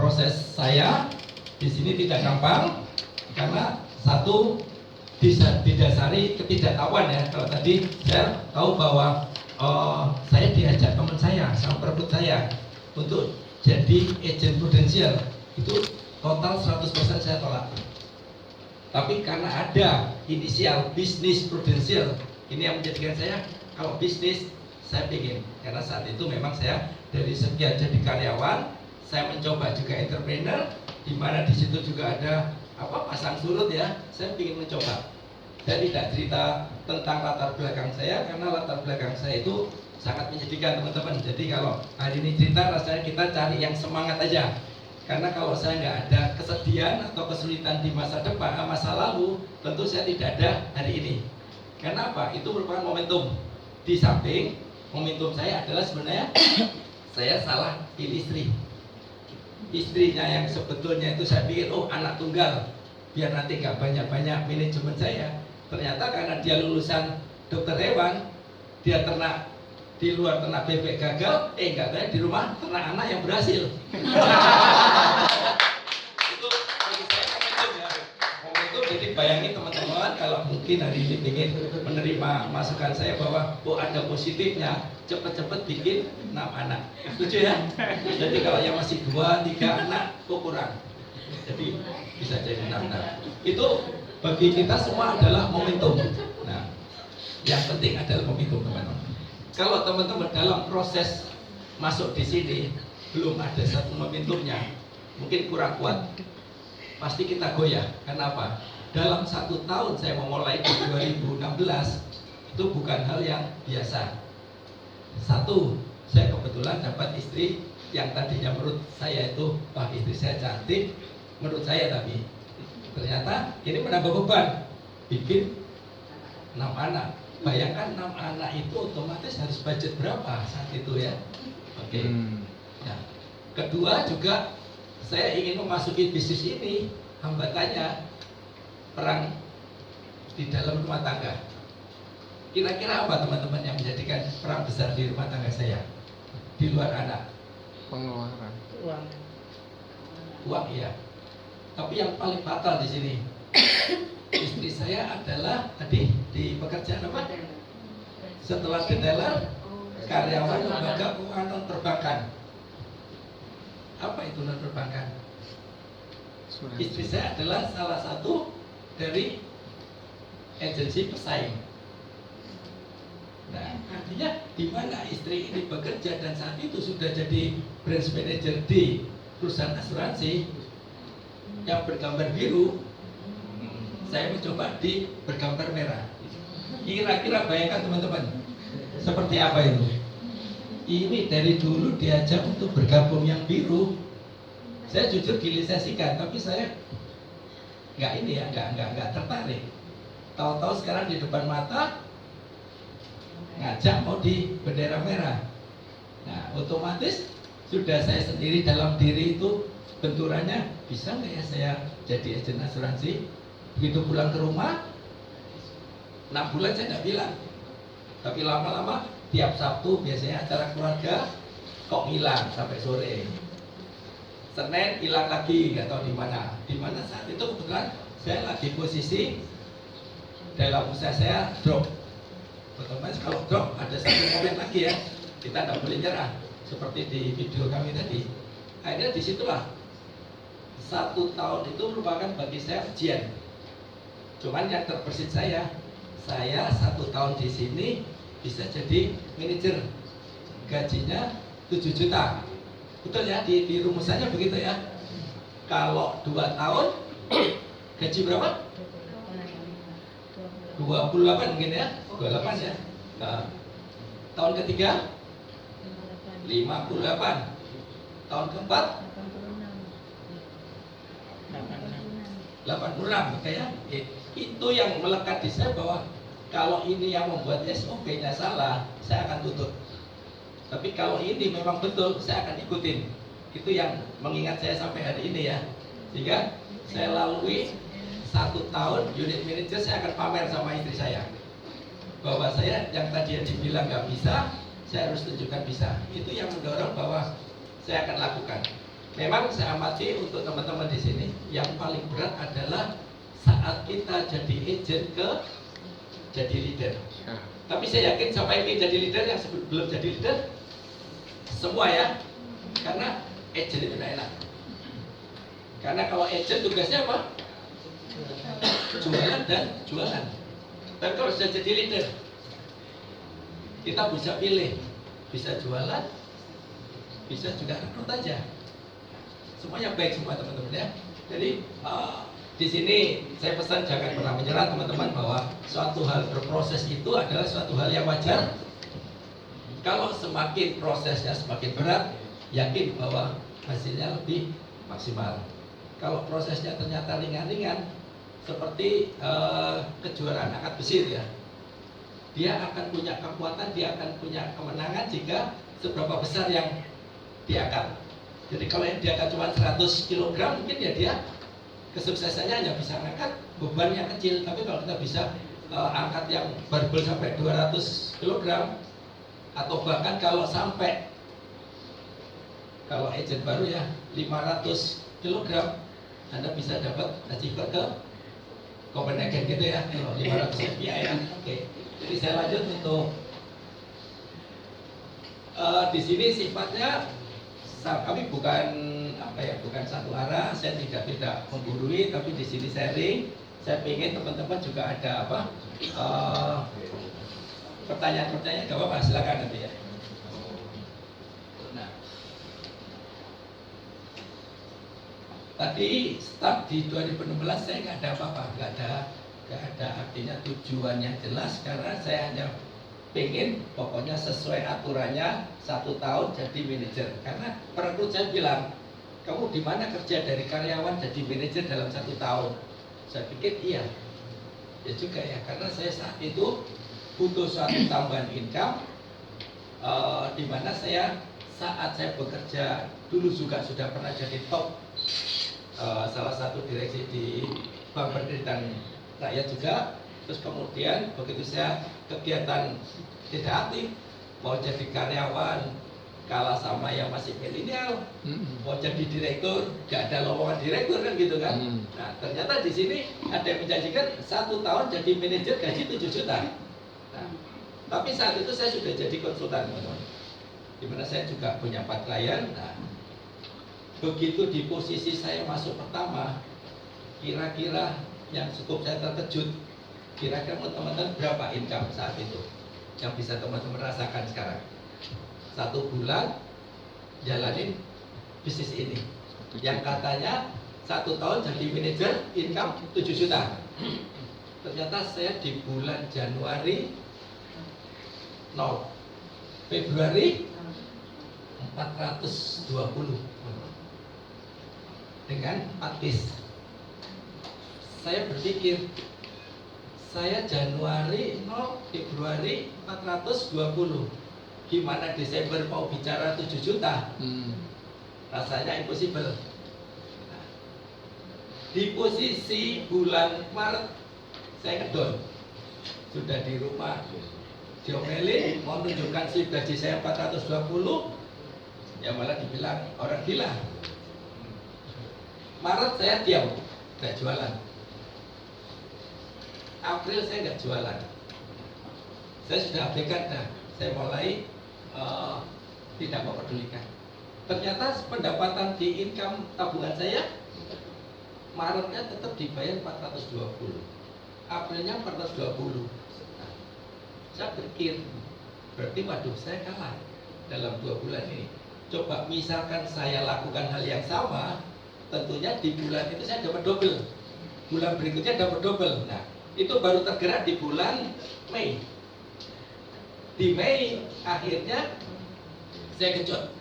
proses saya di sini tidak gampang karena satu didasari ketidaktahuan ya. Kalau tadi saya tahu bahwa saya diajak teman saya sama perebut saya untuk jadi agent prudensial, itu total 100% saya tolak. Tapi karena ada inisial bisnis prudensial, ini yang menjadikan saya kalau bisnis saya ingin, karena saat itu memang saya dari sekian jadi karyawan, saya mencoba juga entrepreneur, di mana di situ juga ada pasang surut ya, saya ingin mencoba. Saya tidak cerita tentang latar belakang saya karena latar belakang saya itu sangat menyedihkan teman-teman. Jadi kalau hari ini cerita rasanya kita cari yang semangat aja. Karena kalau saya nggak ada kesedihan atau kesulitan di masa depan, masa lalu, tentu saya tidak ada hari ini. Karena apa? Itu merupakan momentum. Di samping momentum saya adalah sebenarnya saya salah pilih istri. Istrinya yang sebetulnya itu saya pikir anak tunggal, biar nanti nggak banyak-banyak manajemen saya. Ternyata karena dia lulusan dokter hewan, dia ternak di luar ternak bebek gagal, nggak tahu di rumah ternak anak yang berhasil. Itu bagi saya momentum ya. Momentum, jadi bayangin teman-teman kalau mungkin hari ini ingin menerima masukan saya bahwa ada positifnya, cepet-cepet bikin 6 anak. Setuju ya? Jadi kalau yang masih 2, 3 anak kurang. Jadi bisa jadi 6 anak. Itu bagi kita semua adalah momentum. Nah, yang penting adalah momentum teman-teman. Kalau teman-teman dalam proses masuk di sini belum ada satu momentumnya, mungkin kurang kuat, pasti kita goyah. Kenapa? Dalam 1 tahun saya memulai di 2016 itu bukan hal yang biasa. Satu, saya kebetulan dapat istri yang tadinya menurut saya itu istri saya cantik, menurut saya, tapi ternyata ini menambah beban, bikin 6 anak. Bayangkan 6 anak itu otomatis harus budget berapa saat itu ya. Oke. Nah, kedua juga saya ingin memasuki bisnis ini, hambatannya perang di dalam rumah tangga. Kira-kira apa teman-teman yang menjadikan perang besar di rumah tangga saya? Di luar anak. Pengeluaran. Uang ya. Tapi yang paling fatal di sini, istri saya adalah tadi di pekerjaan apa? Setelah detailer, karyawan lembaga keuangan non perbankan. Apa itu non perbankan? Istri saya adalah salah satu dari agensi pesaing. Nah, artinya di mana istri ini bekerja dan saat itu sudah jadi branch manager di perusahaan asuransi yang bergambar biru, saya mencoba di bergambar merah. Kira-kira bayangkan teman-teman, seperti apa itu? Ini dari dulu diajak untuk bergabung yang biru, saya jujur dilisensikan, tapi saya nggak tertarik. Tahu-tahu sekarang di depan mata ngajak mau di bendera merah. Nah, otomatis sudah saya sendiri dalam diri itu benturannya, bisa nggak ya saya jadi agen asuransi? Begitu pulang ke rumah, 6 bulan saya nggak bilang, tapi lama-lama tiap Sabtu biasanya acara keluarga kok hilang sampai sore. Senin hilang lagi, nggak tahu di mana. Di mana saat itu kebetulan saya lagi posisi dalam usaha saya drop. Otomatis kalau drop ada satu momen lagi ya, kita nggak boleh nyerah. Seperti di video kami tadi. Akhirnya disitulah 1 tahun itu merupakan bagi saya ujian. Cuman yang terbersit saya 1 tahun di sini bisa jadi manajer, gajinya 7 juta. Betul ya, di rumusannya begitu ya. Kalau 2 tahun gaji berapa? 28 mungkin ya, 28 ya. Nah, tahun ketiga 58, tahun keempat 86, kayak itu yang melekat di saya bahwa kalau ini yang membuat SOP-nya salah, saya akan tutup. Tapi kalau ini memang betul, saya akan ikutin. Itu yang mengingat saya sampai hari ini ya. Sehingga saya lalui 1 tahun unit manager, saya akan pamer sama istri saya bahwa saya yang tadi yang dibilang nggak bisa, saya harus tunjukkan bisa. Itu yang mendorong bahwa saya akan lakukan. Memang saya amati untuk teman-teman di sini yang paling berat adalah saat kita jadi agent ke jadi leader. Tapi saya yakin siapa yang ingin jadi leader yang belum jadi leader semua ya, karena agent itu tidak enak. Karena kalau agent tugasnya apa? Jualan dan jualan. Tapi kalau sudah jadi leader, kita bisa pilih, bisa jualan, bisa juga rekrut aja. Semuanya baik semua teman-teman ya. Jadi di sini saya pesan jangan pernah menyerah teman-teman, bahwa suatu hal berproses itu adalah suatu hal yang wajar. Kalau semakin prosesnya semakin berat, yakin bahwa hasilnya lebih maksimal. Kalau prosesnya ternyata ringan-ringan, seperti kejuaraan angkat besi ya, dia akan punya kekuatan, dia akan punya kemenangan jika seberapa besar yang diangkat. Jadi kalau yang diangkat cuma 100 kg, mungkin ya dia kesuksesannya hanya bisa angkat beban yang kecil. Tapi kalau kita bisa angkat yang barbel sampai 200 kg, atau bahkan kalau sampai, kalau agent baru ya 500 kg, Anda bisa dapat achiever ke Copenhagen gitu ya, 500 FPI ya. Oke. Jadi saya lanjut untuk di sini sifatnya kami bukan bukan satu arah. Saya tidak menggurui, tapi di sini sharing. Saya ingin teman-teman juga ada pertanyaan-pertanyaan, nggak apa-apa, silakan nanti ya. Nah, tadi start di 2016 saya nggak ada apa-apa, nggak ada artinya tujuannya jelas, karena saya hanya pengen pokoknya sesuai aturannya 1 tahun jadi manajer. Karena perekrut saya bilang, kamu di mana kerja dari karyawan jadi manajer dalam 1 tahun? Saya pikir iya, ya juga ya, karena saya saat itu butuh suatu tambahan income, di mana saat saya bekerja dulu juga sudah pernah jadi top salah satu direksi di Bank Penerbitan Rakyat juga. Terus kemudian begitu saya kegiatan tidak aktif, mau jadi karyawan kalah sama yang masih milenial, mau jadi direktur gak ada lowongan direktur kan gitu kan. Nah ternyata di sini ada yang menjanjikan 1 tahun jadi manajer gaji 7 juta. Nah, tapi saat itu saya sudah jadi konsultan teman-teman, dimana saya juga punya 4 klien. Nah, begitu di posisi saya masuk pertama, kira-kira yang cukup saya terkejut, kira-kira teman-teman berapa income saat itu yang bisa teman-teman rasakan sekarang? 1 bulan jalanin bisnis ini, yang katanya 1 tahun jadi manajer income 7 juta. Ternyata saya di bulan Januari 0, Februari 420 dengan 4 bis. Saya berpikir, saya Januari 0, Februari 420, gimana Desember mau bicara 7 juta? Rasanya impossible. Nah, di posisi bulan Maret saya ngedon, sudah di rumah diomelin, mau menunjukkan slip gaji saya 420, ya malah dibilang orang gila. Maret saya diam, nggak jualan. April saya nggak jualan, saya sudah abaikan. Nah, saya mulai tidak mempedulikan. Ternyata pendapatan di income tabungan saya Maretnya tetap dibayar 420, Aprilnya 420. Nah, saya berpikir, berarti waduh saya kalah dalam 2 bulan ini. Coba misalkan saya lakukan hal yang sama, tentunya di bulan itu saya dapat double, bulan berikutnya dapat double. Nah, itu baru tergerak di bulan Mei. Di Mei akhirnya saya kejut,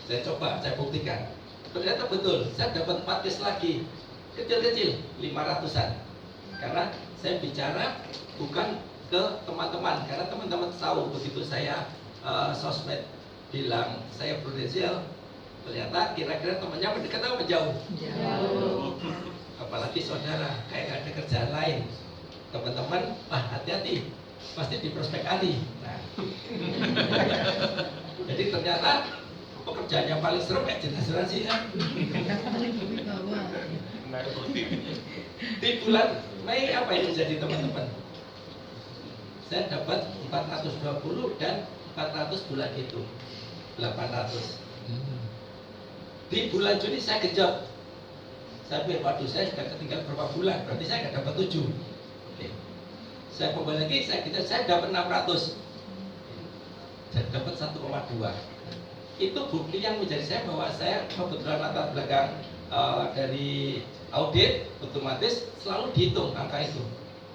saya coba, saya buktikan, ternyata betul, saya dapat 4 case lagi, kecil-kecil, 500-an. Karena saya bicara bukan ke teman-teman, karena teman-teman tahu begitu saya sosmed bilang saya prudensial, ternyata kira-kira temannya mendekat atau menjauh? Jauh. Apalagi saudara, kayak gak ada kerjaan lain. Teman-teman, hati-hati, pasti di prospek Ali. Nah. Jadi ternyata pekerjaan yang paling serem kayak jelas asuransi ya. Di bulan Mei apa yang terjadi teman-teman? Saya dapat 420 dan 400 bulan itu 800. Di bulan Juni saya genjot. Saya pikir, waduh saya sudah ketinggalan berapa bulan, berarti saya nggak dapat 7. Oke. Saya kembali lagi, saya genjot, saya dapat 600. Saya dapat 1,2. Itu bukti yang menjadi saya bahwa saya kebetulan latar belakang dari audit, otomatis selalu dihitung angka itu.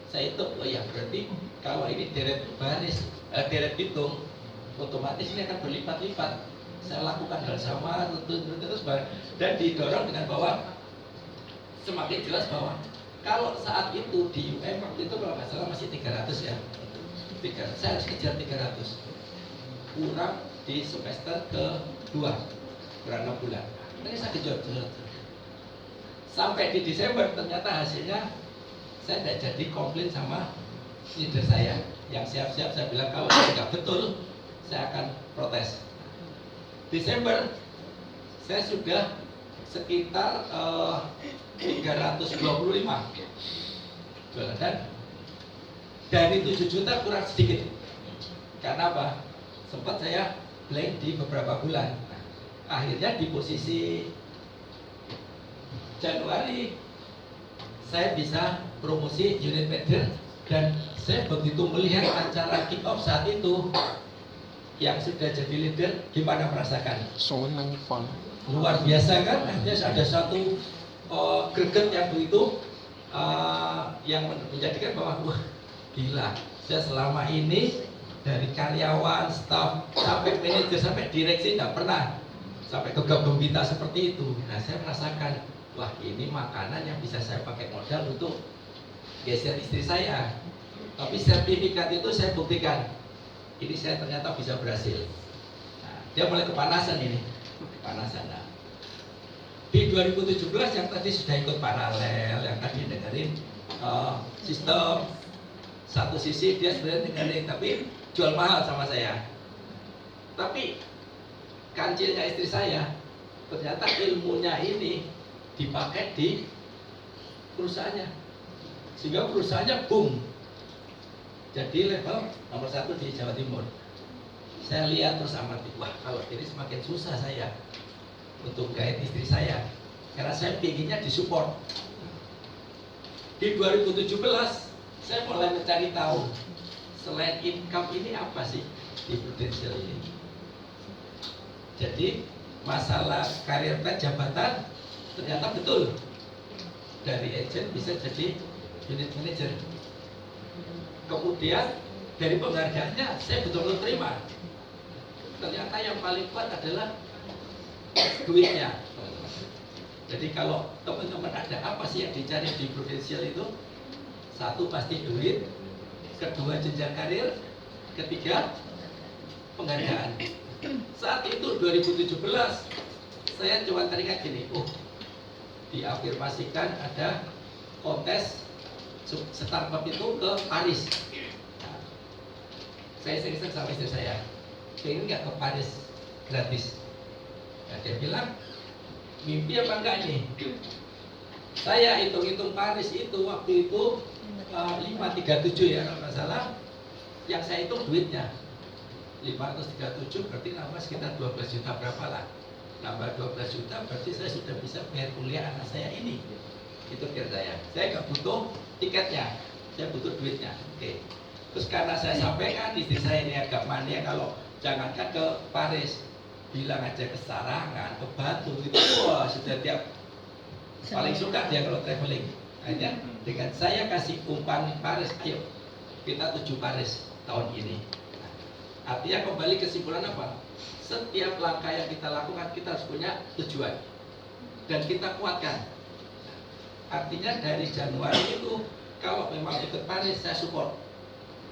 Saya hitung, oh ya berarti kalau ini deret baris, deret hitung, otomatis ini akan berlipat-lipat. Saya lakukan hal sama terus dan didorong dengan bahwa semakin jelas bahwa kalau saat itu di UM waktu itu kalau nggak salah masih 300 ya. Saya harus kejar 300. Kurang di semester kedua, kurang 6 bulan. Ini saya kejar. Sampai di Desember ternyata hasilnya saya tidak jadi komplain sama leader saya yang siap-siap saya bilang kalau tidak betul saya akan protes. Desember saya sudah sekitar 325 jualan dan dari 7 juta kurang sedikit. Karena apa? Sempat saya blank di beberapa bulan. Nah, akhirnya di posisi Januari saya bisa promosi unit manager dan saya begitu melihat acara kick off saat itu yang sudah jadi leader gimana merasakan? Luar biasa kan? Ada satu greget yang begitu yang menjadikan bahwa wah gila, saya selama ini dari karyawan, staf, sampai manajer, sampai direksi tidak pernah sampai gegap gempita seperti itu. Nah saya merasakan wah ini makanan yang bisa saya pakai modal untuk geser istri saya. Tapi sertifikat itu saya buktikan ini saya ternyata bisa berhasil. Nah, dia mulai kepanasan ini, kepanasan. Nah, di 2017 yang tadi sudah ikut paralel, yang tadi dengerin sistem, satu sisi dia sebenarnya dengerin tapi jual mahal sama saya. Tapi kancilnya istri saya ternyata ilmunya ini dipakai di perusahaannya, sehingga perusahaannya boom. Jadi level nomor 1 di Jawa Timur. Saya lihat terus amati, wah kalau ini semakin susah saya untuk guide istri saya, karena saya pinginnya disupport. Di 2017 saya mulai mencari tahu selain income ini apa sih di Prudential ini. Jadi masalah karir pet jabatan ternyata betul, dari agent bisa jadi unit manager. Kemudian dari penghargaannya saya betul-betul terima. Ternyata yang paling kuat adalah duitnya. Jadi kalau teman-teman ada apa sih yang dicari di Prudential itu? Satu pasti duit, kedua jenjang karir, ketiga penghargaan. Saat itu 2017 saya cuma teringat gini, diafirmasikan ada kontes startup itu ke Paris. Nah, saya sering sama istri saya, pengen nggak ke Paris gratis? Nah, dia bilang, mimpi apa enggak nih? Saya hitung-hitung Paris itu waktu itu 537 ya kalau nggak salah. Yang saya hitung duitnya 537 berarti nambah sekitar 12 juta berapa lah? Nambah 12 juta berarti saya sudah bisa bayar kuliah anak saya ini. Itu kira saya nggak butuh tiketnya, saya butuh duitnya. Oke. Terus karena saya sampaikan istri saya ini agak mania, kalau jangankan ke Paris, bilang aja ke Sarangan, ke Batu itu wah sudah tiap paling suka dia kalau traveling. Akhirnya dengan saya kasih umpan Paris, ayo kita tuju Paris tahun ini. Artinya kembali kesimpulan apa? Setiap langkah yang kita lakukan kita harus punya tujuan dan kita kuatkan. Artinya dari Januari itu kalau memang ikut Paris saya support.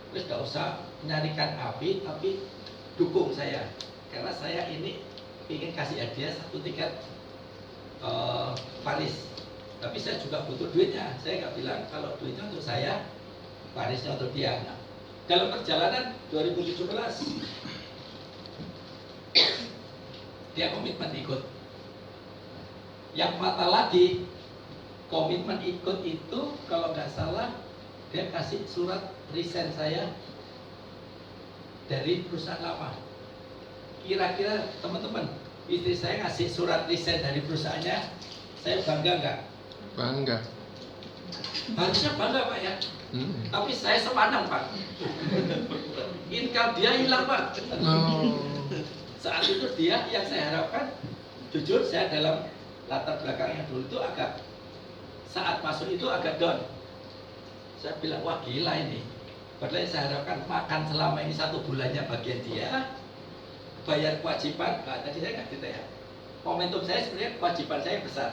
Terus gak usah nyarikan api, tapi dukung saya. Karena saya ini ingin kasih hadiah 1 tiket Paris. Tapi saya juga butuh duitnya. Saya gak bilang kalau duitnya untuk saya, Parisnya untuk dia. Nah, dalam perjalanan 2017 dia komitmen ikut. Yang fatal lagi, komitmen ikut itu kalau nggak salah dia kasih surat resign saya dari perusahaan lama. Kira-kira teman-teman, istri saya ngasih surat resign dari perusahaannya, saya bangga nggak? Bangga. Harusnya bangga Pak ya. Tapi saya sepanang Pak. Income dia hilang Pak. Oh. Saat itu dia yang saya harapkan, jujur saya dalam latar belakangnya dulu itu agak, saat masuk itu agak down. Saya bilang wah gila ini. Padahal yang saya harapkan makan selama ini 1 bulannya bagian dia, bayar kewajiban. Nah, tadi saya nggak cerita ya. Momentum saya sebenarnya kewajiban saya besar,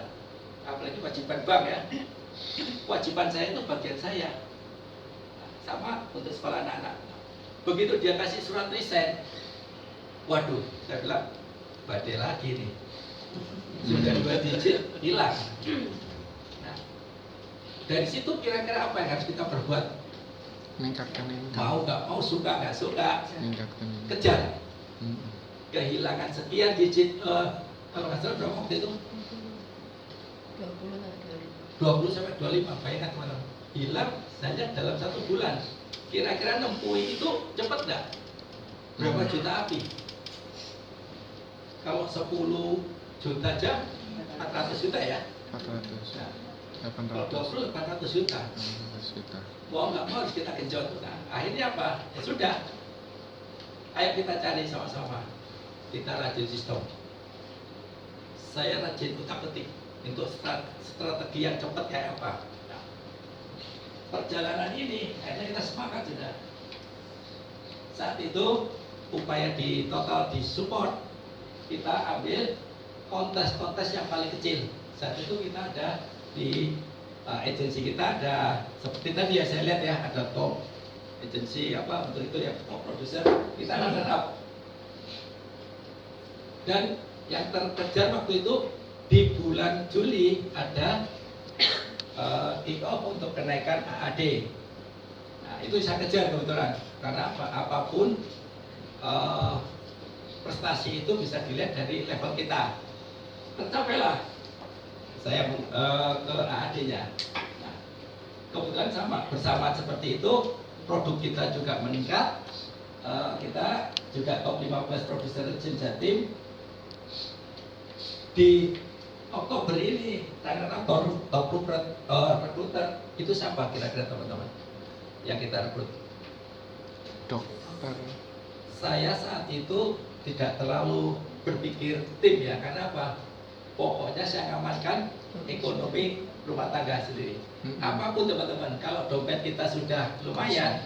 apalagi kewajiban bank ya. Kewajiban saya itu bagian saya, sama untuk sekolah anak-anak. Begitu dia kasih surat resign, waduh, saya bilang badai lagi nih. Sudah 2 digit hilang. Nah, dari situ kira-kira apa yang harus kita perbuat? Meningkatkan income. Mau nggak mau, suka nggak suka, Meningkatkan income. kejar. Kehilangan sekian digit, kalau nggak salah berapa waktu itu? 20 sampai 25, bayangkan teman-teman. Hilang saja dalam 1 bulan. Kira-kira nempuhi itu cepat nggak? Berapa juta api? Kalau 10 juta jam, 400 juta ya? 400. Nah, 800. kalau 20, 800 juta. 800 juta. Mau nggak mau harus kita genjot. Nah, akhirnya apa? Ya sudah. Ayo kita cari sama-sama. Kita rajin sistem. Saya rajin utak-atik untuk strategi yang cepat kayak apa. Nah, perjalanan ini akhirnya kita sepakat sudah. Saat itu upaya di total di support, kita ambil kontes-kontes yang paling kecil. Saat itu kita ada di agensi kita ada seperti tadi ya saya lihat ya, ada top agensi apa untuk itu ya, top producer, kita runner up. Dan yang terkejar waktu itu di bulan Juli ada kick off untuk kenaikan AAD. Nah, itu saya kejar kebetulan karena apapun prestasi itu bisa dilihat dari level kita. Tercapailah saya ke AAD-nya. Nah, kebetulan sama bersama seperti itu, produk kita juga meningkat. Kita juga top 15 produser Jin Jatim. Di Oktober ini tanggal top recruiter itu siapa kira-kira teman-teman yang kita rekrut? Dokter. Saya saat itu tidak terlalu berpikir tim ya, karena apa? Pokoknya saya ngamankan ekonomi rumah tangga sendiri. Apapun teman-teman, kalau dompet kita sudah lumayan,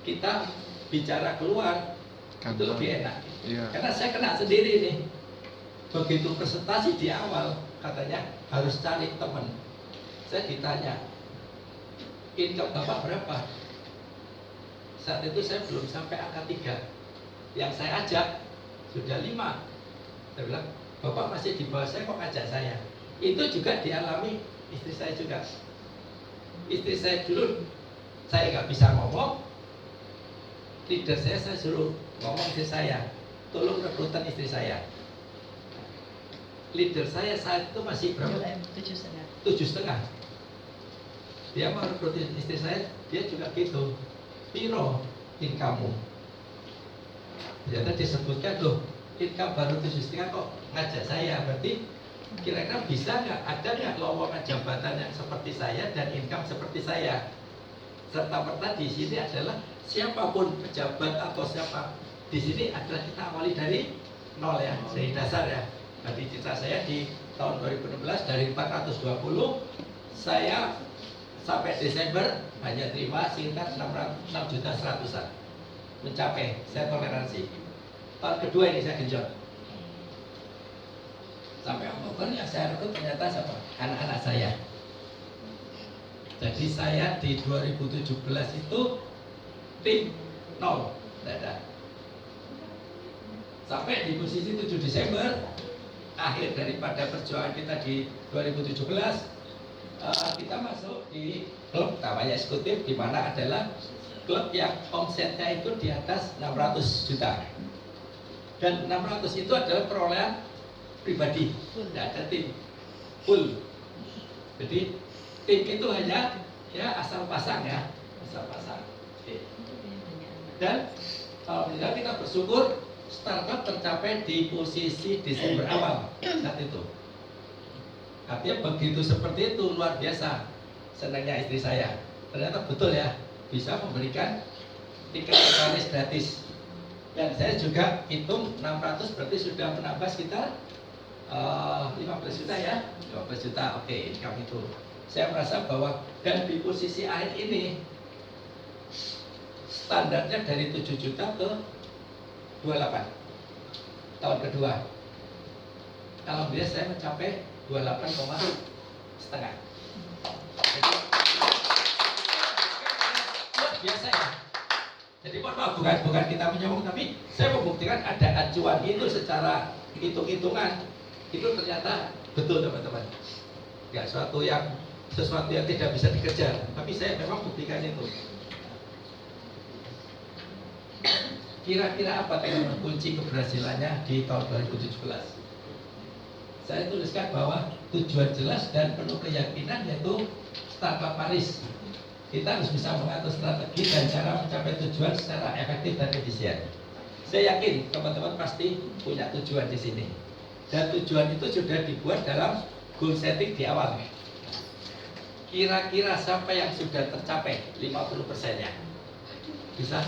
kita bicara keluar itu lebih enak. Iya. Karena saya kena sendiri nih. Begitu presentasi di awal, katanya harus cari teman. Saya ditanya, income Bapak berapa? Saat itu saya belum sampai angka 3. Yang saya ajak sudah 5. Saya bilang, Bapak masih di bawah saya, kok ajak saya? Itu juga dialami istri saya juga. Istri saya dulu, saya nggak bisa ngomong. Leader saya suruh ngomong istri saya, tolong rekrutan istri saya. Leader saya saat itu masih berapa? 7,5. Dia mau rekrutin istri saya, dia juga gitu. Piro income-mu? Ternyata disebutkan loh, income baru 7,5 kok ngajak saya. Berarti kira-kira bisa nggak, ada nggak lowongan jabatan yang seperti saya dan income seperti saya? Serta-merta di sini adalah siapapun pejabat atau siapa di sini adalah kita awali dari nol ya, dari dasar ya. Tadi cita saya di tahun 2016 dari 420, saya sampai Desember hanya terima sekitar 6.100.000 mencapai, saya toleransi. Tahun kedua ini saya genjot. Sampai Oktober yang saya rekrut ternyata siapa? Anak-anak saya. Jadi saya di 2017 itu tim nol, tidak ada. Sampai di posisi 7 Desember, akhir daripada perjuangan kita di 2017, kita masuk di klub namanya eksekutif, di mana adalah klub yang omsetnya itu di atas 600 juta. Dan 600 itu adalah perolehan pribadi, tidak ada tim, full. Jadi tim itu hanya ya asal pasang ya, asal pasang. Oke. Dan alhamdulillah kita bersyukur startup tercapai di posisi Desember awal saat itu. Artinya begitu seperti itu luar biasa senangnya istri saya. Ternyata betul ya, bisa memberikan tiket notaris gratis. Dan saya juga hitung 600 berarti sudah menambah sekitar 15 juta ya, 15 juta. Oke, income itu. Saya merasa bahwa dan di posisi akhir ini standarnya dari 7 juta ke 28 tahun kedua. Alhamdulillah saya mencapai 28,5. Jadi luar biasa ya. Jadi mohon maaf, bukan kita menyombong, tapi saya membuktikan ada acuan itu secara hitung-hitungan itu ternyata betul teman-teman. Ya sesuatu yang tidak bisa dikejar, tapi saya memang buktikan itu. Kira-kira apa teman-teman kunci keberhasilannya di tahun 2017? Saya tuliskan bahwa tujuan jelas dan penuh keyakinan yaitu startup Paris. Kita harus bisa mengatur strategi dan cara mencapai tujuan secara efektif dan efisien. Saya yakin teman-teman pasti punya tujuan di sini. Dan tujuan itu sudah dibuat dalam goal setting di awal. Kira-kira siapa yang sudah tercapai 50%-nya? Bisa?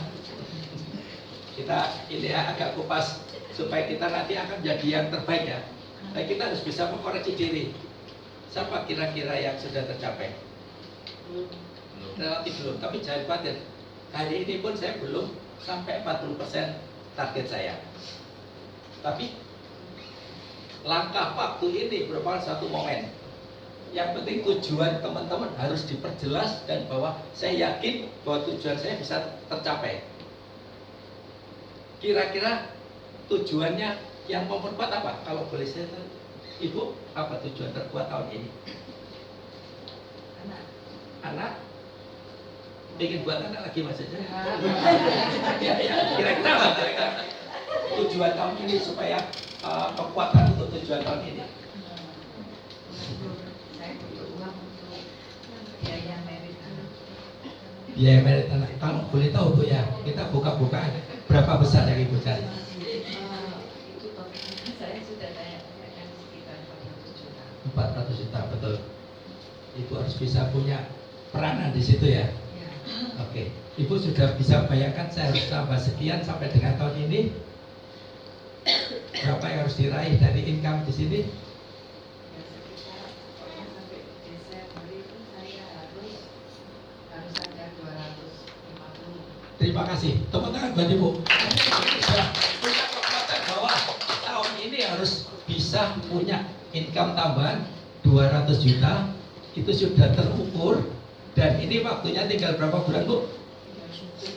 Kita ini ya agak kupas supaya kita nanti akan menjadi yang terbaik ya. Nah, kita harus bisa mengkoreksi diri. Siapa kira-kira yang sudah tercapai? Relatif belum, tapi jangan khawatir. Hari ini pun saya belum sampai 40% target saya. Tapi langkah waktu ini merupakan satu momen. Yang penting tujuan teman-teman harus diperjelas dan bahwa saya yakin bahwa tujuan saya bisa tercapai. Kira-kira tujuannya yang memperkuat apa? Kalau boleh saya tahu, Ibu, apa tujuan terkuat tahun ini? Anak? Ingin buat anak lagi maksudnya? Ya, kira-kira apa? Tujuan tahun ini supaya kekuatan untuk tujuan tahun ini. Saya butuh uang untuk biaya merit anak. Biaya merit anak. Kalau boleh tahu Bu ya, kita buka-bukaan berapa besar yang Ibu cari? Itu totalnya saya sudah tanyakan sekitar 400 juta. 400 juta, betul. Ibu harus bisa punya peranan di situ ya. Ya. Oke, Ibu sudah bisa bayangkan saya harus tambah sekian sampai dengan tahun ini. Berapa yang harus diraih dari income di sini? Ya sekitar pokoknya sampai Desember itu saya harus ada 250. Terima kasih. Tepuk tangan buat Ibu. Sudah punya kekuatan bahwa tahun ini harus bisa punya income tambahan 200 juta. Itu sudah terukur. Dan ini waktunya tinggal berapa bulan Bu?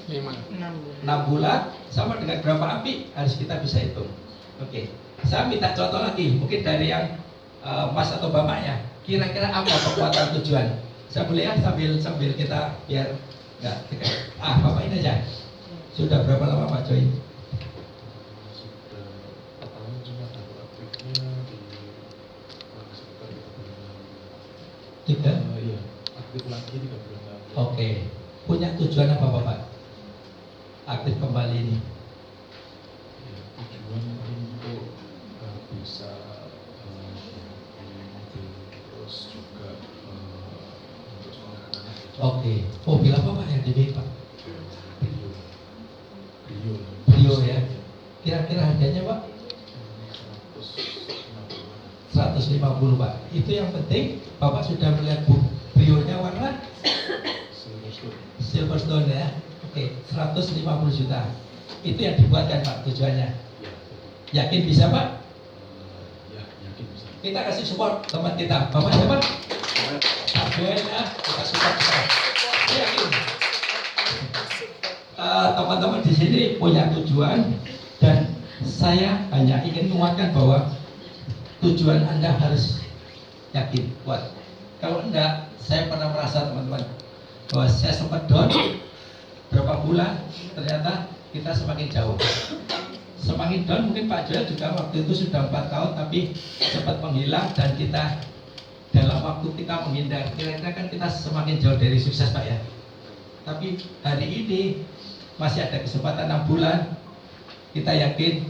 6 bulan. Sama dengan berapa api harus kita bisa hitung. Oke. Saya minta contoh lagi. Mungkin dari yang Mas atau Bapaknya. Kira-kira apa kekuatan tujuan? Saya boleh ya sambil kita biar enggak dekat. Bapak ini aja. Sudah berapa lama Pak Joy? Sudah 4 tahun cuma baru aktifnya di sekitar 3 bulan lalu. Iya, aktif lagi 3 bulan lalu. Oke. Punya tujuan apa Bapak? Aktif kembali ini. Ya, tujuan untuk bisa mobil terus juga untuk sekolah anak-anak. Oke. Mobil apa Pak yang dibeli Pak? Brio ya. Kira-kira harganya Pak? 150 Pak. Itu yang penting Bapak sudah melihat Brio-nya warna Silverstone ya. Oke, 150 juta. Itu yang dibuatkan Pak tujuannya. Yakin bisa Pak? Ya, yakin bisa. Kita kasih support teman kita. Bapak siapa? Pak Joel ya. Kita support kita. Saya yakin. Teman-teman di sini punya tujuan dan saya hanya ingin menguatkan bahwa tujuan Anda harus yakin, kuat. Kalau enggak, saya pernah merasa teman-teman bahwa saya sempat down berapa bulan, ternyata kita semakin jauh. semakin down. Mungkin Pak Joel juga waktu itu sudah 4 tahun tapi cepat menghilang dan kita dalam waktu kita menghindar, kira-kira kan kita semakin jauh dari sukses Pak ya. Tapi hari ini masih ada kesempatan 6 bulan, kita yakin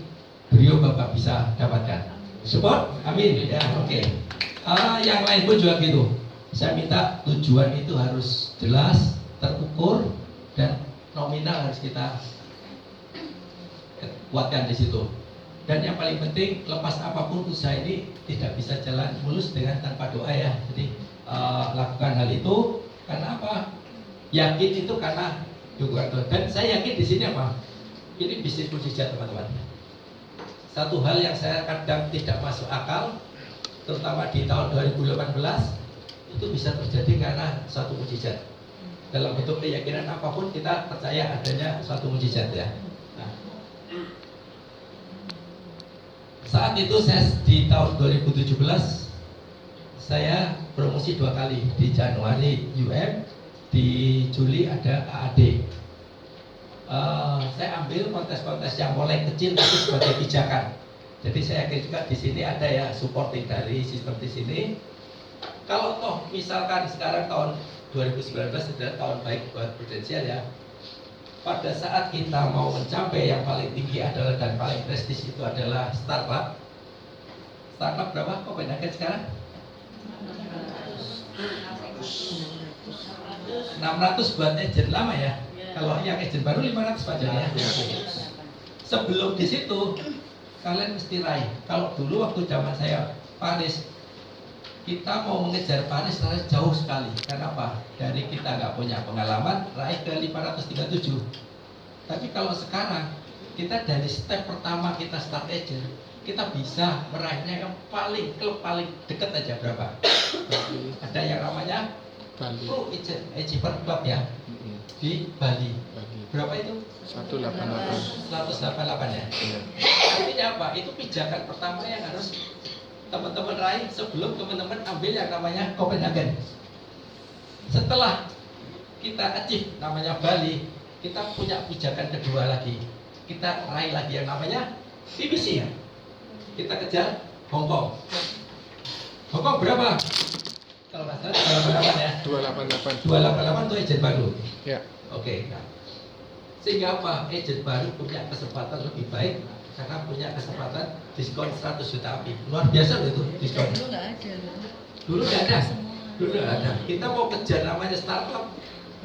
beliau Bapak bisa dapatkan. Support? Amin. Ya, oke. Yang lain pun juga gitu. Saya minta tujuan itu harus jelas, terukur, dan nominal harus kita kuatkan di situ. Dan yang paling penting, lepas apapun usaha ini tidak bisa jalan mulus dengan tanpa doa ya. Jadi lakukan hal itu karena apa? Yakin itu karena dukungan Tuhan. Dan saya yakin di sini apa? Ini bisnis mujizat teman-teman. Satu hal yang saya kadang tidak masuk akal, terutama di tahun 2018, itu bisa terjadi karena suatu mujizat. Dalam bentuk keyakinan apapun kita percaya adanya suatu mujizat ya. Nah, saat itu saya di tahun 2017 saya promosi 2 kali, di Januari UM, di Juli ada AAD. Saya ambil kontes-kontes yang mulai kecil tapi sebagai pijakan. Jadi saya yakin juga di sini ada ya supporting dari sistem di sini. Kalau toh misalkan sekarang tahun 2019 adalah tahun baik buat Prudensial ya. Pada saat kita mau mencapai yang paling tinggi adalah dan paling prestis itu adalah startup. Startup berapa Copenhagen sekarang? 600 buat agent lama ya. Kalau yang agent baru 500 Pak Jan ya. Sebelum di situ kalian mesti raih. Kalau dulu waktu zaman saya Paris, kita mau mengejar Paris terlalu jauh sekali. Kenapa? Dari kita nggak punya pengalaman, raih ke 537. Tapi kalau sekarang kita dari step pertama kita start agent, kita bisa meraihnya yang paling dekat aja berapa? Ada yang namanya Pro Agent Achiever Club ya di Bali. Berapa itu? 188 ya. Artinya apa? Itu pijakan pertama yang harus teman-teman raih sebelum teman-teman ambil yang namanya Copenhagen. Setelah kita achieve namanya Bali, kita punya pijakan kedua lagi. Kita raih lagi yang namanya BBC ya. Kita kejar Hong Kong. Hong Kong berapa? Kalau nggak salah 288 ya. 288 itu agent baru. Ya. Oke. Nah, sehingga apa? Agent baru punya kesempatan lebih baik karena punya kesempatan diskon 100 juta lebih. Luar biasa loh itu diskon. Dulu nggak ada. Dulu nggak ada. Dulu nggak ada. Kita mau kejar namanya startup.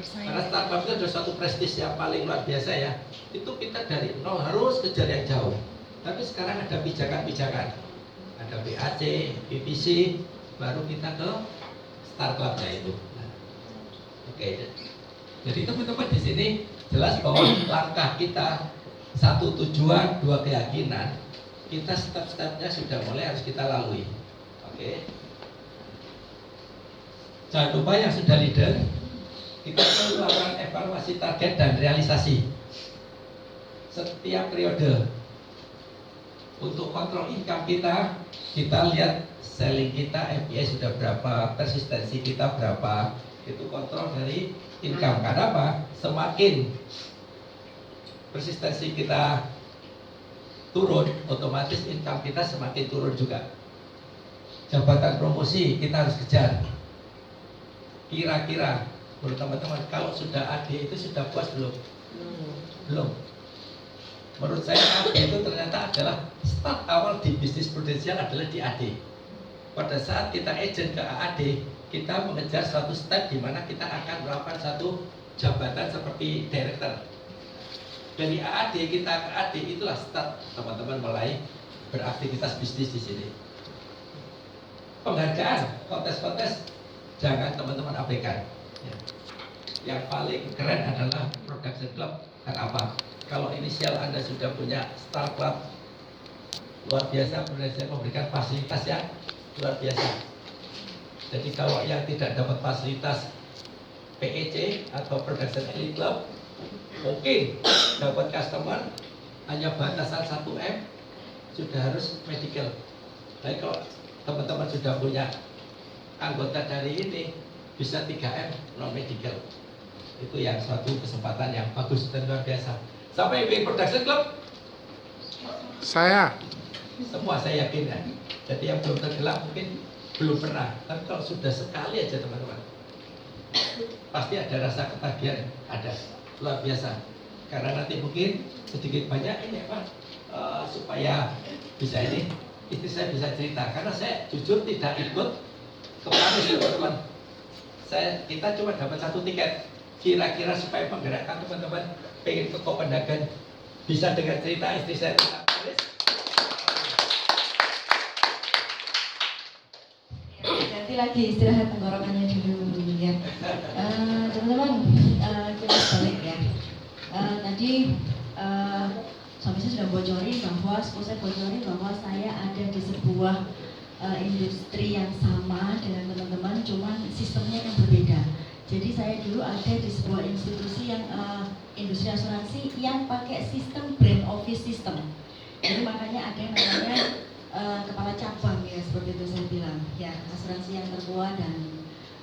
Bersaing. Karena startup itu ada suatu prestis yang paling luar biasa ya. Itu kita dari nol harus kejar yang jauh. Tapi sekarang ada pijakan-pijakan. Ada BAC, PPC, baru kita ke startupnya itu. Nah, oke. Jadi teman-teman di sini jelas bahwa langkah kita satu tujuan, dua keyakinan, kita step-stepnya sudah mulai harus kita lalui. Oke. Jangan lupa yang sudah leader, kita perlu melakukan evaluasi target dan realisasi setiap periode. Untuk kontrol income kita lihat selling kita, FPI sudah berapa, persistensi kita berapa, itu kontrol dari income. Karena apa? Semakin persistensi kita turun, otomatis income kita semakin turun juga. Jabatan promosi kita harus kejar. Kira-kira menurut teman-teman kalau sudah AD itu sudah puas belum? Belum. Menurut saya AD itu ternyata adalah start awal di bisnis prudensial adalah di AD. Pada saat kita agent ke AAD, kita mengejar suatu step di mana kita akan melakukan satu jabatan seperti director. Dari AAD kita ke AD itulah start teman-teman mulai beraktivitas bisnis di sini. Penghargaan, kontes-kontes jangan teman-teman abaikan. Yang paling keren adalah production club. Karena apa? Kalau inisial Anda sudah punya Star Club, luar biasa, Prudensial memberikan fasilitas yang luar biasa. Jadi kalau yang tidak dapat fasilitas PEC atau Production Elite Club, mungkin dapat customer hanya batasan 1M, sudah harus medical. Tapi kalau teman-teman sudah punya anggota dari ini, bisa 3M non medical. Itu yang suatu kesempatan yang bagus dan luar biasa. Sampai di Production Club Saya. Semua saya yakin ya. Jadi yang belum tenggelam mungkin belum pernah. Tapi kalau sudah sekali aja teman-teman, pasti ada rasa ketagihan, ada luar biasa. Karena nanti mungkin sedikit banyak ini apa supaya bisa ini saya bisa cerita. Karena saya jujur tidak ikut ke Paris teman-teman. Kita cuma dapat 1 tiket. Kira-kira supaya menggerakkan teman-teman pengen ke Copenhagen, bisa dengar cerita istri saya tentang Paris. Ganti lagi istirahat tenggorokannya dulu ya. Teman-teman, kita balik ya. Tadi suami saya sudah bocorin bahwa saya ada di sebuah industri yang sama dengan teman-teman, cuman sistemnya yang berbeda. Jadi saya dulu ada di sebuah institusi yang industri asuransi yang pakai sistem brand office system. Jadi makanya ada yang namanya kepala cabang ya, seperti itu saya bilang ya, asuransi yang tertua dan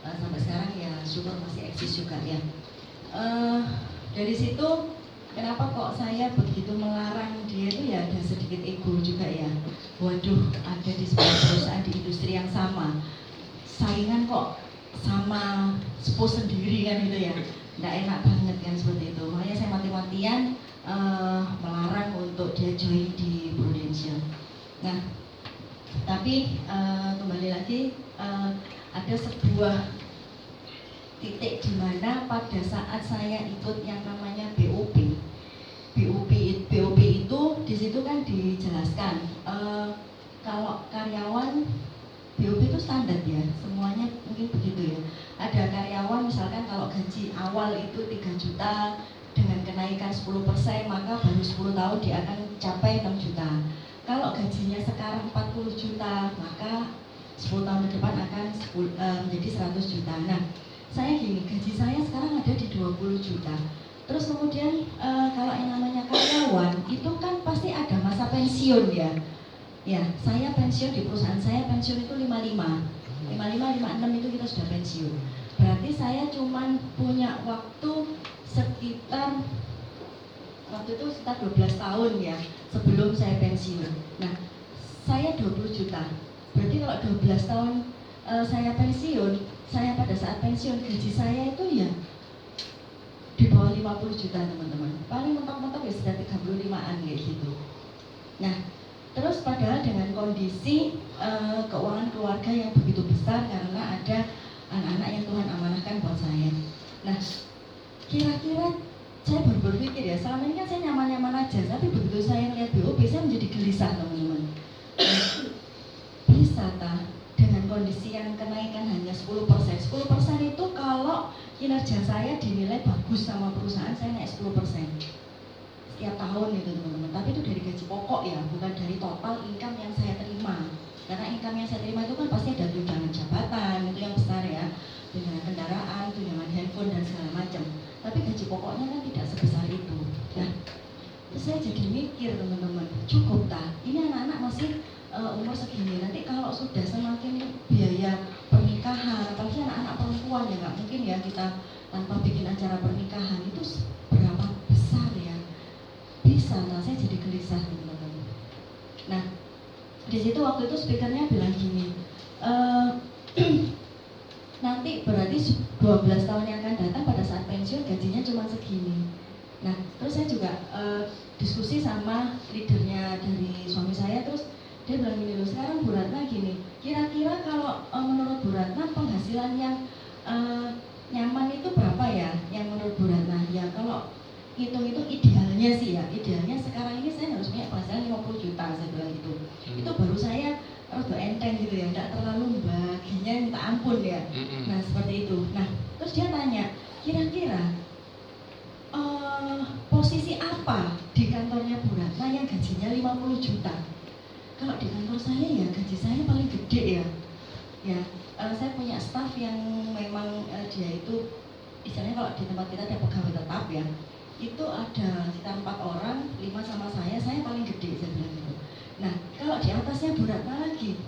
sampai sekarang ya syukur masih eksis juga ya. Dari situ kenapa kok saya begitu melarang dia itu ya, ada sedikit ego juga ya. Waduh, ada di sebuah perusahaan di industri yang sama, saingan kok sama sepuh sendiri kan gitu ya, nggak enak banget kan seperti itu. Makanya saya mati-matian melarang untuk dia join di Prudential. Nah, tapi kembali lagi ada sebuah titik di mana pada saat saya ikut yang namanya BOP itu di situ kan dijelaskan kalau karyawan BOP itu standar ya, semuanya mungkin begitu ya. Ada karyawan misalkan kalau gaji awal itu 3 juta dengan kenaikan 10%, maka baru 10 tahun dia akan capai 6 juta. Kalau gajinya sekarang 40 juta, maka 10 tahun ke depan akan menjadi 100 juta. Nah, saya gini, gaji saya sekarang ada di 20 juta. Terus kemudian kalau yang namanya karyawan itu kan pasti ada masa pensiun ya. Ya, saya pensiun di perusahaan saya, pensiun itu 55, 56 itu kita sudah pensiun. Berarti saya cuman punya waktu sekitar 12 tahun ya sebelum saya pensiun. Nah, saya 20 juta. Berarti kalau 12 tahun saya pensiun, saya pada saat pensiun gaji saya itu ya di bawah 50 juta teman-teman. Paling mentok-mentok ya sudah 35-an kayak gitu. Nah, terus padahal dengan kondisi keuangan keluarga yang begitu besar karena ada anak-anak yang Tuhan amanahkan buat saya. Nah, kira-kira saya baru berpikir ya, selama ini kan saya nyaman-nyaman aja, tapi begitu saya melihat BOP saya menjadi gelisah teman-teman. Bisa tak dengan kondisi yang kenaikan hanya 10%. 10% itu kalau kinerja saya dinilai bagus sama perusahaan, saya naik 10% setiap tahun itu teman-teman. Tapi itu dari gaji pokok ya, bukan dari total income yang saya terima. Karena income yang saya terima itu kan pasti ada tunjangan jabatan, itu yang besar ya, tunjangan kendaraan, tunjangan handphone dan segala macam. Tapi gaji pokoknya kan tidak sebesar itu. Nah, terus saya jadi mikir teman-teman, cukup tak? Ini anak-anak masih umur segini, nanti kalau sudah semakin biaya pernikahan, apalagi anak-anak perempuan ya nggak mungkin ya kita tanpa bikin acara pernikahan, itu berapa besar ya? Bisa, nah saya jadi gelisah teman-teman. Nah, di situ waktu itu speakernya bilang gini, nanti berarti 12 tahun yang akan datang pada saat pensiun gajinya cuma segini. Nah, terus saya juga diskusi sama leadernya dari suami saya, terus dia bilang gini loh, sekarang Bu Ratna gini, kira-kira kalau menurut Bu Ratna penghasilan yang nyaman itu berapa ya? Yang menurut Bu Ratna, ya kalau hitung itu idealnya sih ya, idealnya sekarang ini saya harus punya penghasilan 50 juta, saya bilang gitu. Itu baru saya rada enteng gitu ya, tidak terlalu baginya minta ampun ya. Nah seperti itu. Nah terus dia tanya, kira-kira posisi apa di kantornya Bu Ratna yang gajinya 50 juta? Kalau di kantor saya ya gaji saya paling gede ya. Ya, saya punya staff yang memang dia itu istilahnya kalau di tempat kita dia pegawai tetap ya. Itu ada sekitar 4 orang, 5 sama saya paling gede saya bilang gitu. Nah, kalau di atasnya Bu Ratna lagi,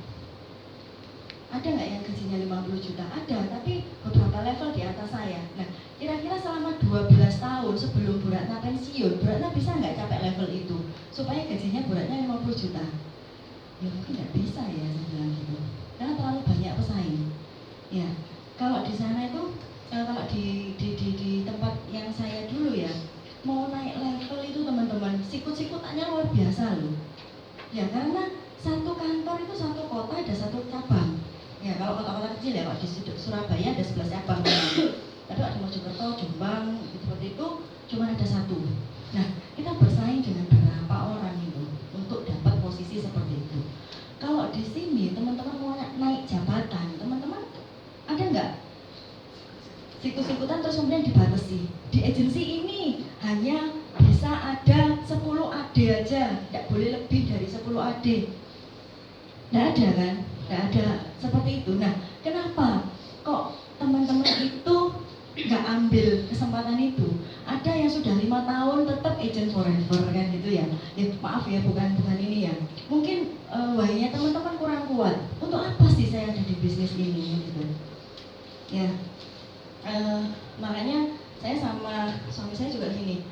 ada nggak yang gajinya 50 juta? Ada, tapi beberapa level di atas saya. Nah, kira-kira selama 12 tahun sebelum Bu Ratna pensiun, Bu Ratna bisa nggak capai level itu? Supaya gajinya Bu Ratna 50 50 juta. Ya mungkin nggak bisa ya, saya bilang gitu. Karena terlalu banyak pesaing. Ya, kalau di sana itu, kalau di tempat yang saya dulu ya, mau naik level itu teman-teman, sikut-sikutannya luar biasa loh. Ya karena satu kantor itu satu kota ada satu cabang. Ya kalau kota-kota kecil ya, kalau di Surabaya ada 11 cabang. Tapi ada Mojokerto, Jombang, seperti itu cuma ada satu. Nah kita bersaing dengan berapa orang itu untuk dapat posisi seperti itu. Kalau di sini teman-teman mau naik jabatan, teman-teman ada nggak sikut-sikutan terus kemudian dibatasi? Di agensi ini hanya bisa ada 10 AD aja, tidak boleh lebih dari 10 AD. Nggak ada kan? Nggak ada seperti itu. Nah, kenapa kok teman-teman itu nggak ambil kesempatan itu? Ada yang sudah 5 tahun tetap agent forever kan gitu ya. Maaf ya, bukan ini ya. Mungkin wahnya teman-teman kurang kuat. Untuk apa sih saya ada di bisnis ini gitu? Ya, makanya saya sama suami saya juga gini.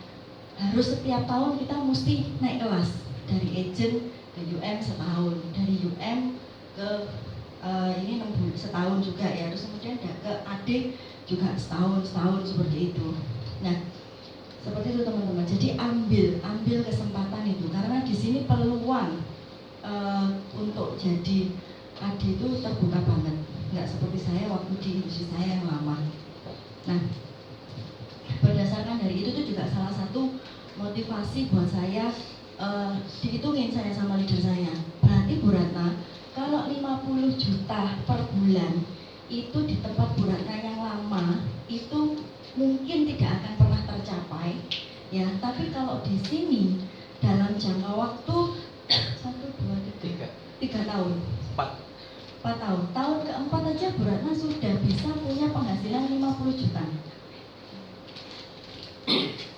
Harus setiap tahun kita mesti naik kelas dari agent ke UM setahun, dari UM ke ini 6 bulan setahun juga ya, terus kemudian ke AD juga setahun seperti itu. Nah seperti itu teman-teman. Jadi ambil kesempatan itu karena di sini peluang untuk jadi AD itu terbuka banget. Nggak seperti saya waktu di industri saya yang lama. Nah berdasarkan dari itu tuh juga salah satu motivasi buat saya, dihitungin saya sama leader saya. Berarti Bu Ratna, kalau 50 juta per bulan itu di tempat Bu Ratna yang lama itu mungkin tidak akan pernah tercapai ya, tapi kalau di sini dalam jangka waktu 1, 2, 3 tahun 4 tahun, tahun keempat aja Bu Ratna sudah bisa punya penghasilan 50 juta.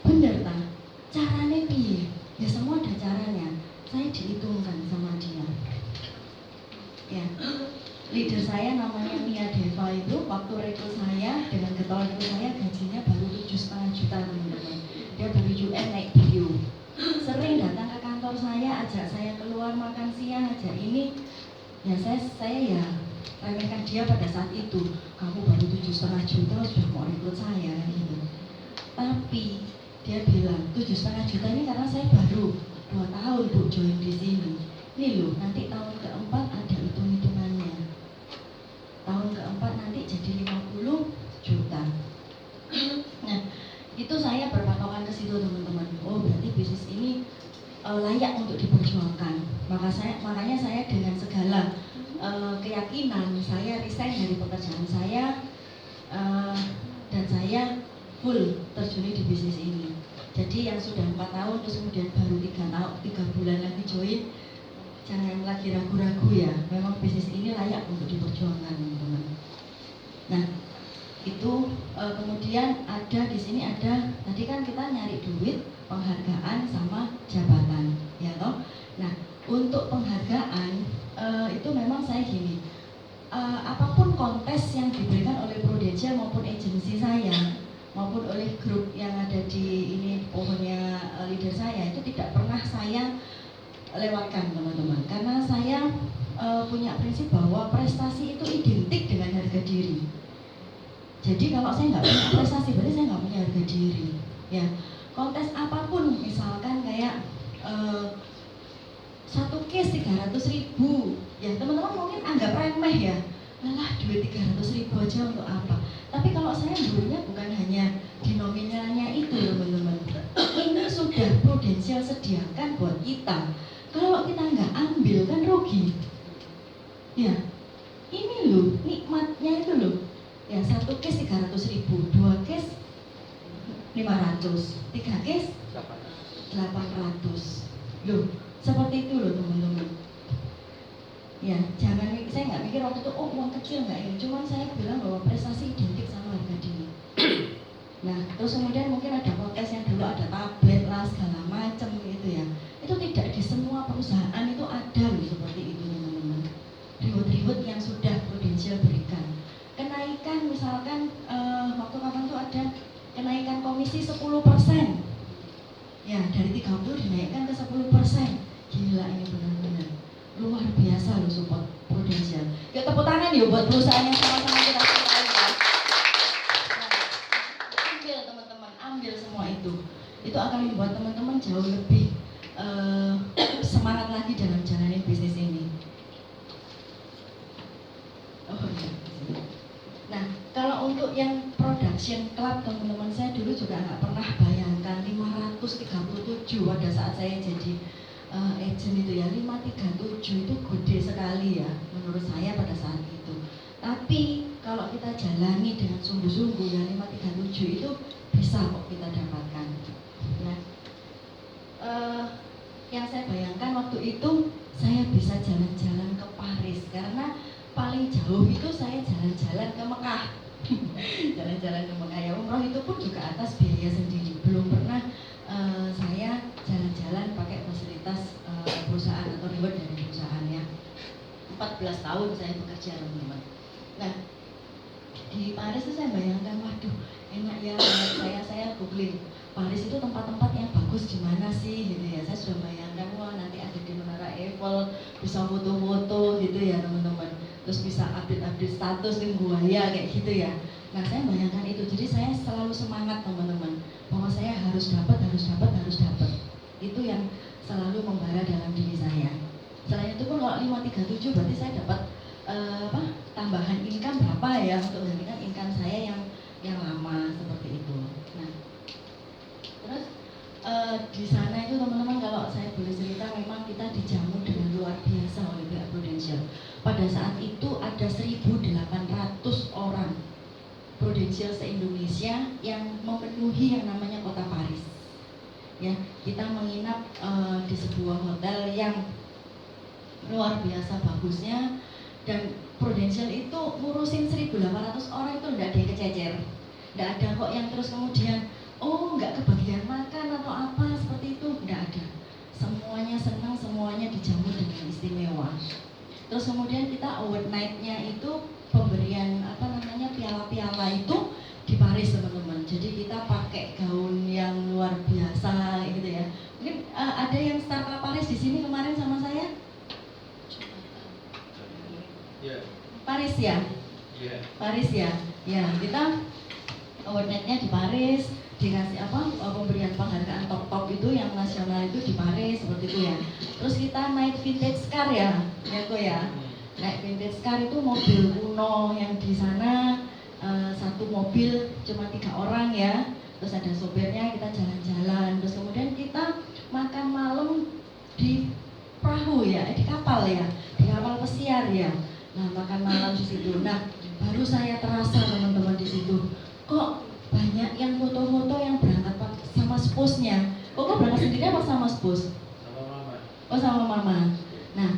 Bener tak? Caranya piye? Ya semua ada caranya. Saya dihitungkan sama dia. Ya, leader saya namanya Mia Deva itu waktu rekrut saya dengan ketua rekrut saya gajinya baru 7,5 juta teman-teman. Dia dari UN naik bio. Sering datang ke kantor saya, ajak saya keluar makan siang, ajak ini. Ya saya ya remehkan dia pada saat itu. Kamu baru 7,5 juta sudah mau rekrut saya gitu. Tapi dia bilang 7,5 juta ini karena saya baru 2 tahun Bu join di sini. Ini loh, nanti tahun keempat ada hitung-hitungannya. Tahun keempat nanti jadi 50 juta. Nah, itu saya berpatokan ke situ teman-teman. Oh, berarti bisnis ini layak untuk diperjuangkan. Makanya saya dengan segala keyakinan saya resign dari pekerjaan saya dan saya full terjun di bisnis ini. Jadi yang sudah 4 tahun terus kemudian baru 3 bulan lagi join, jangan lagi ragu-ragu ya. Memang bisnis ini layak untuk diperjuangkan teman-teman. Nah itu kemudian ada di sini ada tadi kan kita nyari duit, penghargaan sama jabatan, ya toh. Nah untuk penghargaan itu memang saya gini, apapun kontes yang diberikan oleh Prudential maupun agensi saya maupun oleh grup yang ada di ini pohonnya leader saya itu tidak pernah saya lewatkan teman-teman, karena saya punya prinsip bahwa prestasi itu identik dengan harga diri. Jadi kalau saya nggak punya prestasi berarti saya nggak punya harga diri ya. Kontes apapun misalkan kayak satu case 300.000 ya teman-teman mungkin anggap remeh ya, alah duit 300.000 aja untuk apa. Tapi kalau saya dulunya bukan hanya di nominalnya itu teman-teman, ini sudah Prudential sediakan buat kita. Kalau kita nggak ambil kan rugi. Ya, ini loh nikmatnya itu loh. Ya satu case 300.000, 2 case 500, 3 case 800. Loh, seperti itu loh teman-teman. Ya, jangan, saya nggak mikir waktu itu, oh uang kecil nggak ini. Cuman saya bilang bahwa prestasi identik sama harga diri. Nah, terus kemudian mungkin ada kontes yang dulu ada tablet lah segala macam gitu ya. Itu tidak di semua perusahaan itu ada loh seperti itu teman-teman. Reward-reward yang sudah Prudential berikan. Kenaikan misalkan waktu kapan tuh ada kenaikan komisi 10%. Ya, dari 30 dinaikkan ke 10%. gila ini benar-benar luar biasa loh support Prudential. Ya tepuk tangan ya buat perusahaan yang sama-sama kita cintai ya. Nah, ambil teman-teman, ambil semua itu akan membuat teman-teman jauh lebih semangat lagi dalam jalanin bisnis ini. Oh ya. Nah, kalau untuk yang production club teman-teman, saya dulu juga nggak pernah bayangkan 537 pada saat saya jadi agent itu ya. 537 itu gede sekali ya menurut saya pada saat itu. Tapi kalau kita jalani dengan sungguh-sungguh ya 537 itu bisa kok kita dapatkan ya. Yang saya bayangkan waktu itu saya bisa jalan-jalan ke Paris karena paling jauh itu saya jalan-jalan ke Mekah. Jalan-jalan ke Mekah ya, umroh itu pun juga atas biaya sendiri. Belum pernah saya jalan-jalan pakai fasilitas perusahaan atau reward dari perusahaan ya. 14 tahun saya bekerja teman-teman. Nah, di Paris itu saya bayangkan, waduh enak ya, saya googling Paris itu tempat-tempat yang bagus di mana sih gitu ya. Saya sudah bayangkan, wah nanti ada di Menara Eiffel, bisa foto-foto gitu ya teman-teman. Terus bisa update-update status di buaya kayak gitu ya. Nah, saya bayangkan itu. Jadi saya selalu semangat teman-teman bahwa saya harus dapat. Itu yang selalu membara dalam diri saya. Selain itu pun kalau 537 berarti saya dapat tambahan income berapa ya untuk menggantikan income saya yang lama seperti itu. Nah, terus di sana itu teman-teman kalau saya boleh cerita memang kita dijamu dengan luar biasa oleh pihak Prudential. Pada saat itu ada 1.800 orang Prudential se-Indonesia yang memenuhi yang namanya kota Paris. Ya, kita menginap di sebuah hotel yang luar biasa bagusnya, dan Prudential itu ngurusin 1.800 orang itu tidak ada yang kececer, tidak ada kok yang terus kemudian nggak kebagian makan atau apa seperti itu, tidak ada. Semuanya senang, semuanya dijamu dengan istimewa. Terus kemudian kita award night-nya itu pemberian piala-piala itu di Paris teman-teman. Jadi kita pakai gaun yang luar biasa gitu ya. Mungkin ada yang startup Paris di sini kemarin sama saya? Paris ya? Paris ya? Ya, kita award night-nya di Paris, dikasih pemberian penghargaan top itu yang nasional itu di Paris seperti itu ya. Terus kita naik vintage car ya kok ya. Naik vintage car itu mobil kuno yang di sana satu mobil cuma 3 orang ya. Terus ada sopirnya, kita jalan-jalan. Terus kemudian kita makan malam di perahu ya, di kapal ya, di kapal pesiar ya. Nah, makan malam di situ. Nah, baru saya terasa teman-teman di situ. Kok banyak yang foto-foto yang berangkat sama spouse-nya. Kok berangkat sendiri apa sama spouse? Sama mama. Oh, sama mama. Nah,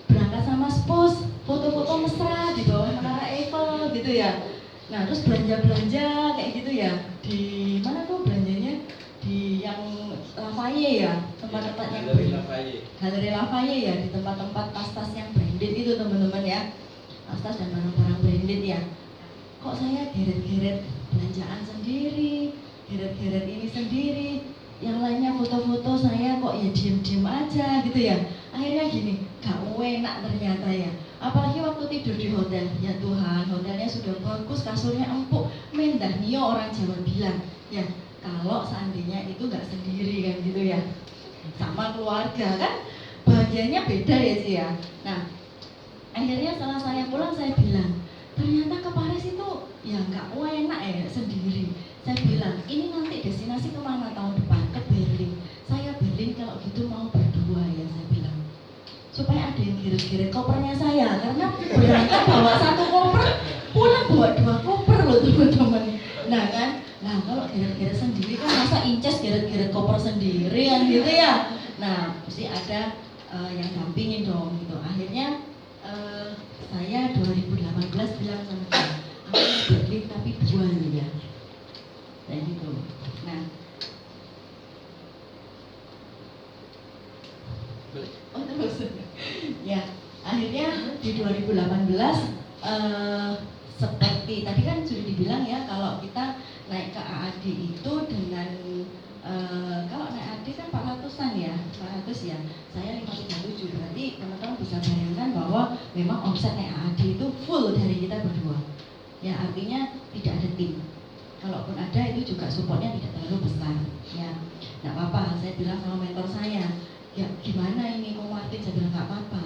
berangkat sama spouse, foto-foto mesra di bawah Menara Eiffel gitu ya. Nah, terus belanja-belanja kayak gitu ya. Di mana tuh belanjanya? Di yang Lafayette ya, tempat-tempat yang Galeri Lafayette ya, di tempat-tempat tas-tas yang branded itu teman-teman ya. Tas-tas dan barang-barang branded ya. Kok saya geret-geret belanjaan sendiri, geret-geret ini sendiri, yang lainnya foto-foto saya kok ya diem-diem aja gitu ya. Akhirnya gini, gak enak ternyata ya. Apalagi waktu tidur di hotel, ya Tuhan, hotelnya sudah bagus, kasurnya empuk, mendah nio orang Jawa bilang. Ya, kalau seandainya itu gak sendiri kan gitu ya, sama keluarga kan, bahagianya beda ya sih ya. Nah, akhirnya setelah saya pulang saya bilang, ternyata ke Paris itu ya nggak enak ya sendiri. Saya bilang, ini nanti destinasi kemana tahun depan? Ke Berlin. Saya Berlin kalau gitu mau berdua ya, saya bilang. Supaya ada yang giret-giret kopernya saya, karena berangkat bawa 1 koper, pulang bawa 2 koper loh teman-teman. Nah kan, nah kalau giret-giret sendiri kan masa inces giret-giret koper sendiri kan gitu ya. Nah, mesti ada yang dampingin dong gitu. Akhirnya saya 2018 bilang sama dia, aku Berlin tapi 2 ya, kayak gitu. Nah, terus ya akhirnya di 2018 seperti tadi kan sudah dibilang ya, kalau kita naik ke AAD itu dengan Kalau naik AD kan 400-an ya, 400 ya, saya 537, berarti teman-teman bisa bayangkan bahwa memang omset naik AD itu full dari kita berdua. Ya artinya tidak ada tim. Kalaupun ada itu juga supportnya tidak terlalu besar. Ya, nggak apa-apa. Saya bilang sama mentor saya, ya gimana ini Ko Martin? Saya bilang nggak apa-apa.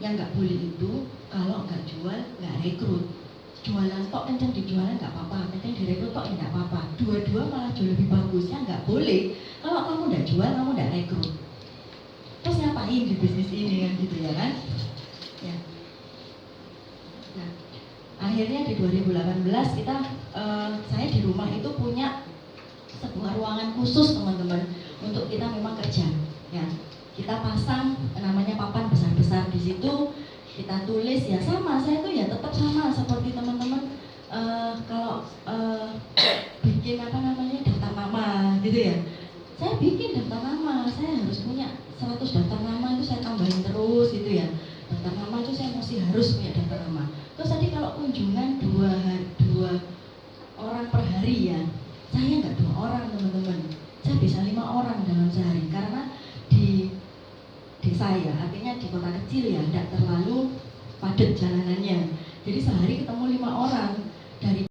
Yang nggak boleh itu kalau nggak jual, nggak rekrut. Jualan tok kencang di jualan nggak apa-apa, penting direkrut tok ya nggak apa-apa. Dua-dua malah jauh lebih bagus. Ya nggak boleh kalau kamu nggak jual, kamu nggak rekrut. Terus ngapain di bisnis ini kan gitu ya kan? Ya. Nah, akhirnya di 2018 kita saya di rumah itu punya sebuah ruangan khusus teman-teman untuk kita memang kerja. Ya, kita pasang namanya papan besar-besar di situ. Kita tulis ya sama, saya tuh ya tetap sama seperti teman-teman kalau bikin apa namanya daftar nama gitu ya. Saya bikin daftar nama, saya harus punya 100 daftar nama itu saya tambahin terus gitu ya. Daftar nama itu saya mesti harus punya daftar nama. Terus tadi kalau kunjungan dua orang per hari ya, saya nggak 2 orang teman-teman, saya bisa 5 orang dalam sehari karena di desa ya, artinya di kota kecil ya, tidak terlalu padat jalanannya. Jadi sehari ketemu 5 orang dari